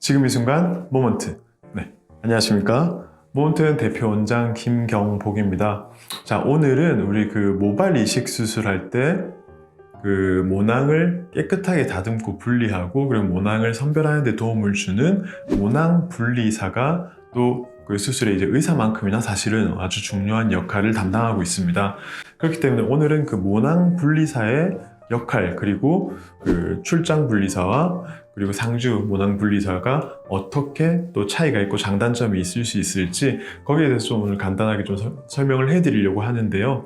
지금 이 순간 모먼트. 네, 안녕하십니까? 모먼트 대표 원장 김경복입니다. 자, 오늘은 우리 그 모발 이식 수술할 때 그 모낭을 깨끗하게 다듬고 분리하고 그리고 모낭을 선별하는 데 도움을 주는 모낭 분리사가 또 그 수술의 이제 의사만큼이나 사실은 아주 중요한 역할을 담당하고 있습니다. 그렇기 때문에 오늘은 그 모낭 분리사의 역할, 그리고 그 출장 분리사와 그리고 상주 모낭 분리사가 어떻게 또 차이가 있고 장단점이 있을 수 있을지 거기에 대해서 좀 오늘 간단하게 좀 설명을 해드리려고 하는데요.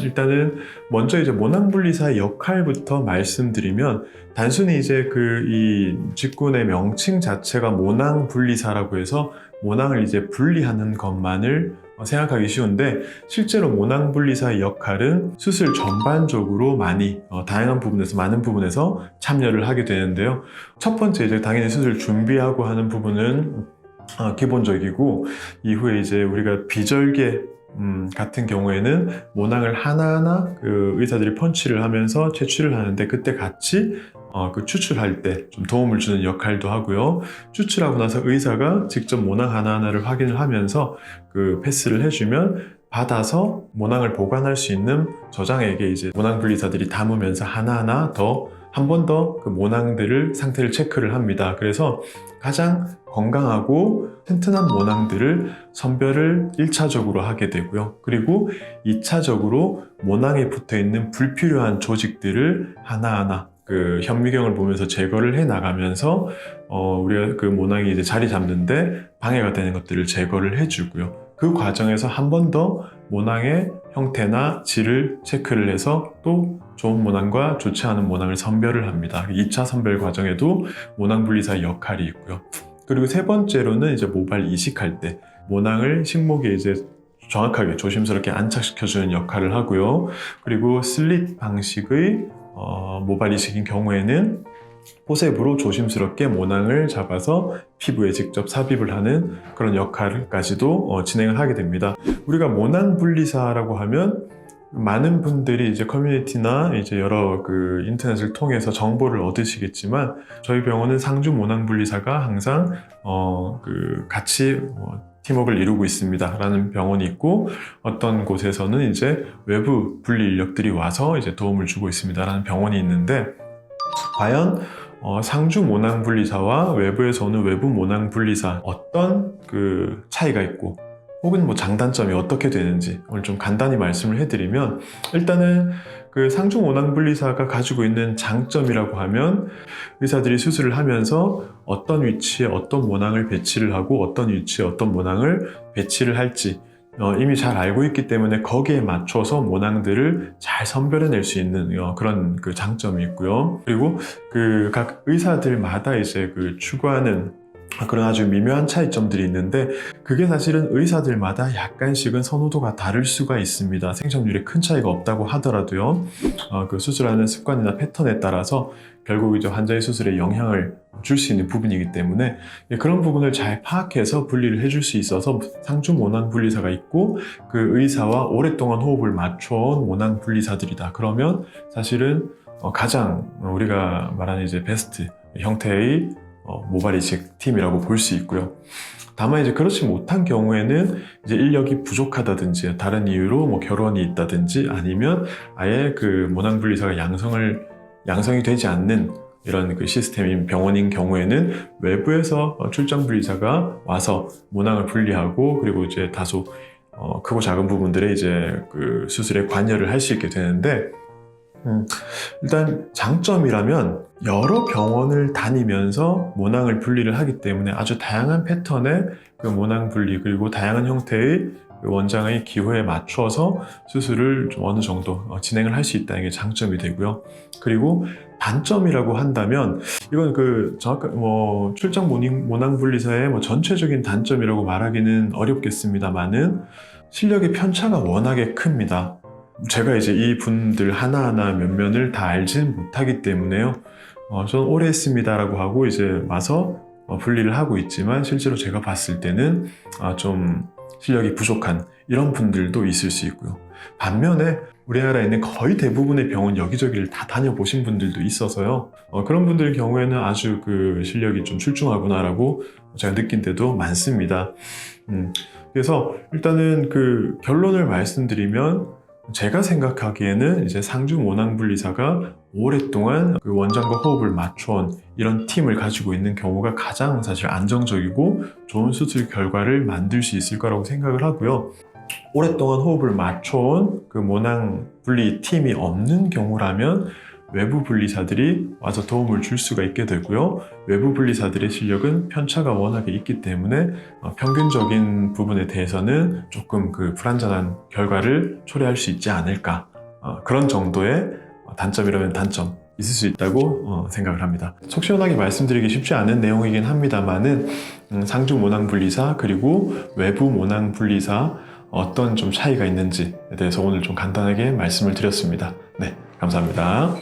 일단은 먼저 이제 모낭 분리사의 역할부터 말씀드리면, 단순히 이제 이 직군의 명칭 자체가 모낭 분리사라고 해서 모낭을 이제 분리하는 것만을 생각하기 쉬운데, 실제로 모낭 분리사의 역할은 수술 전반적으로 많이 다양한 부분에서 많은 부분에서 참여를 하게 되는데요. 첫 번째 이제 당연히 수술 준비하고 하는 부분은 기본적이고, 이후에 이제 우리가 비절개 같은 경우에는 모낭을 하나하나 그 의사들이 펀치를 하면서 채취를 하는데, 그때 같이 그 추출할 때 좀 도움을 주는 역할도 하고요. 추출하고 나서 의사가 직접 모낭 하나하나를 확인을 하면서 그 패스를 해주면 받아서 모낭을 보관할 수 있는 저장액에 이제 모낭 분리사들이 담으면서 하나하나 더 한 번 더 그 모낭들을 상태를 체크를 합니다. 그래서 가장 건강하고 튼튼한 모낭들을 선별을 1차적으로 하게 되고요. 그리고 2차적으로 모낭에 붙어 있는 불필요한 조직들을 하나하나 그 현미경을 보면서 제거를 해 나가면서 우리가 그 모낭이 이제 자리 잡는데 방해가 되는 것들을 제거를 해주고요. 그 과정에서 한 번 더 모낭의 형태나 질을 체크를 해서 또 좋은 모낭과 좋지 않은 모낭을 선별을 합니다. 2차 선별 과정에도 모낭 분리사의 역할이 있고요. 그리고 세 번째로는 이제 모발 이식할 때 모낭을 식목에 이제 정확하게 조심스럽게 안착시켜주는 역할을 하고요. 그리고 슬릿 방식의 모발 이식인 경우에는 포셉으로 조심스럽게 모낭을 잡아서 피부에 직접 삽입을 하는 그런 역할까지도 진행을 하게 됩니다. 우리가 모낭 분리사라고 하면 많은 분들이 이제 커뮤니티나 이제 여러 그 인터넷을 통해서 정보를 얻으시겠지만, 저희 병원은 상주 모낭 분리사가 항상 같이 팀워크를 이루고 있습니다 라는 병원이 있고, 어떤 곳에서는 이제 외부 분리 인력들이 와서 이제 도움을 주고 있습니다 라는 병원이 있는데, 과연 상주 모낭 분리사와 외부에서 오는 외부 모낭 분리사 어떤 그 차이가 있고 혹은 뭐 장단점이 어떻게 되는지 오늘 좀 간단히 말씀을 해드리면, 일단은 그 상주 모낭 분리사가 가지고 있는 장점이라고 하면, 의사들이 수술을 하면서 어떤 위치에 어떤 모낭을 배치를 하고 어떤 위치에 어떤 모낭을 배치를 할지 이미 잘 알고 있기 때문에 거기에 맞춰서 모낭들을 잘 선별해낼 수 있는 그런 그 장점이 있고요. 그리고 그 각 의사들마다 이제 그 추구하는 그런 아주 미묘한 차이점들이 있는데, 그게 사실은 의사들마다 약간씩은 선호도가 다를 수가 있습니다. 생존율에 큰 차이가 없다고 하더라도요. 그 수술하는 습관이나 패턴에 따라서 결국 이제 환자의 수술에 영향을 줄 수 있는 부분이기 때문에 그런 부분을 잘 파악해서 분리를 해줄 수 있어서 상주 모낭 분리사가 있고, 그 의사와 오랫동안 호흡을 맞춰온 모낭 분리사들이다 그러면 사실은 가장 우리가 말하는 이제 베스트 형태의 모발 이식 팀이라고 볼 수 있고요. 다만 이제 그렇지 못한 경우에는 이제 인력이 부족하다든지 다른 이유로 뭐 결혼이 있다든지 아니면 아예 그 모낭 분리사가 양성이 되지 않는 이런 그 시스템인 병원인 경우에는 외부에서 출장 분리사가 와서 모낭을 분리하고, 그리고 이제 다소 크고 작은 부분들에 이제 그 수술에 관여를 할 수 있게 되는데, 일단 장점이라면 여러 병원을 다니면서 모낭을 분리를 하기 때문에 아주 다양한 패턴의 그 모낭 분리, 그리고 다양한 형태의 그 원장의 기호에 맞춰서 수술을 좀 어느 정도 진행을 할 수 있다는 게 장점이 되고요. 그리고 단점이라고 한다면, 이건 그 정확한 출장 모낭 분리사의 전체적인 단점이라고 말하기는 어렵겠습니다만은, 실력의 편차가 워낙에 큽니다. 제가 이제 이 분들 하나하나 면면을 다 알지는 못하기 때문에요. 저는 오래 했습니다라고 하고 이제 와서 분리를 하고 있지만, 실제로 제가 봤을 때는 좀 실력이 부족한 이런 분들도 있을 수 있고요. 반면에 우리나라에 있는 거의 대부분의 병원 여기저기를 다 다녀보신 분들도 있어서요. 그런 분들 경우에는 아주 그 실력이 좀 출중하구나라고 제가 느낀 때도 많습니다. 그래서 일단은 그 결론을 말씀드리면 제가 생각하기에는 이제 상중모낭분리사가 오랫동안 그 원장과 호흡을 맞춰온 이런 팀을 가지고 있는 경우가 가장 사실 안정적이고 좋은 수술 결과를 만들 수 있을 거라고 생각을 하고요. 오랫동안 호흡을 맞춰온 그 모낭 분리 팀이 없는 경우라면 외부 분리사들이 와서 도움을 줄 수가 있게 되고요. 외부 분리사들의 실력은 편차가 워낙에 있기 때문에 평균적인 부분에 대해서는 조금 그 불완전한 결과를 초래할 수 있지 않을까. 그런 정도의 단점이라면 단점 있을 수 있다고 생각을 합니다. 속 시원하게 말씀드리기 쉽지 않은 내용이긴 합니다만은 상중 모낭 분리사 그리고 외부 모낭 분리사 어떤 좀 차이가 있는지에 대해서 오늘 좀 간단하게 말씀을 드렸습니다. 네, 감사합니다.